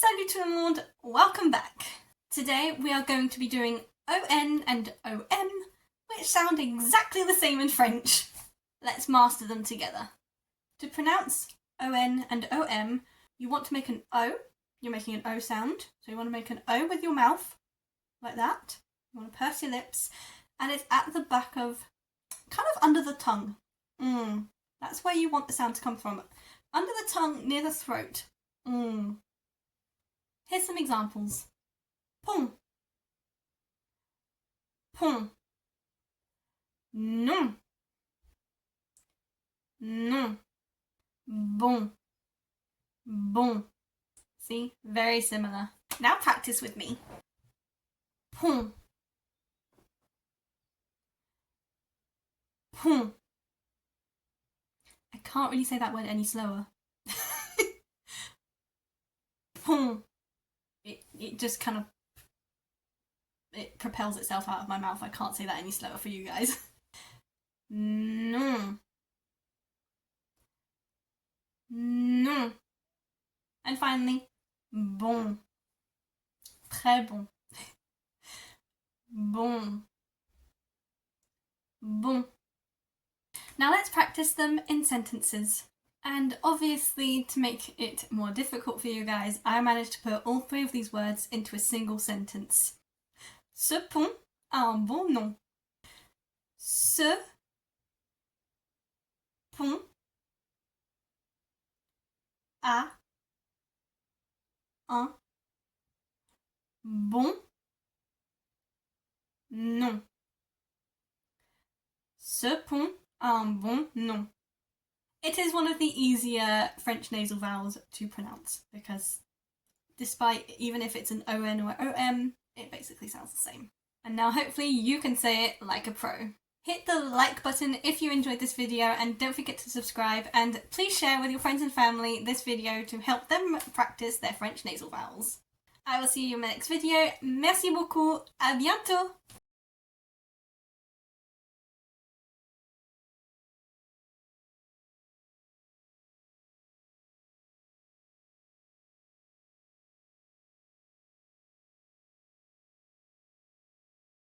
Salut tout le monde, welcome back. Today we are going to be doing ON and OM, which sound exactly the same in French. Let's master them together. To pronounce ON and OM, you want to make an O. You're making an O sound, so you want to make an O with your mouth, like that. You want to purse your lips, and it's at the back of, kind of under the tongue. That's where you want the sound to come from. Under the tongue, near the throat. Here's some examples. Pont. Pont. Non. Non. Bon. Bon. See? Very similar. Now practice with me. Pont. Pont. I can't really say that word any slower. Pont. It just kind of, it propels itself out of my mouth. I can't say that any slower for you guys. Non. Non. And finally, bon. Très bon. Bon. Bon. Now let's practice them in sentences. And obviously, to make it more difficult for you guys, I managed to put all three of these words into a single sentence. Ce pont a un bon nom. Ce pont a un bon nom. Ce pont a un bon nom. It is one of the easier French nasal vowels to pronounce because despite, even if it's an ON or OM, it basically sounds the same. And now hopefully you can say it like a pro. Hit the like button if you enjoyed this video and don't forget to subscribe, and please share with your friends and family this video to help them practice their French nasal vowels. I will see you in my next video. Merci beaucoup. À bientôt.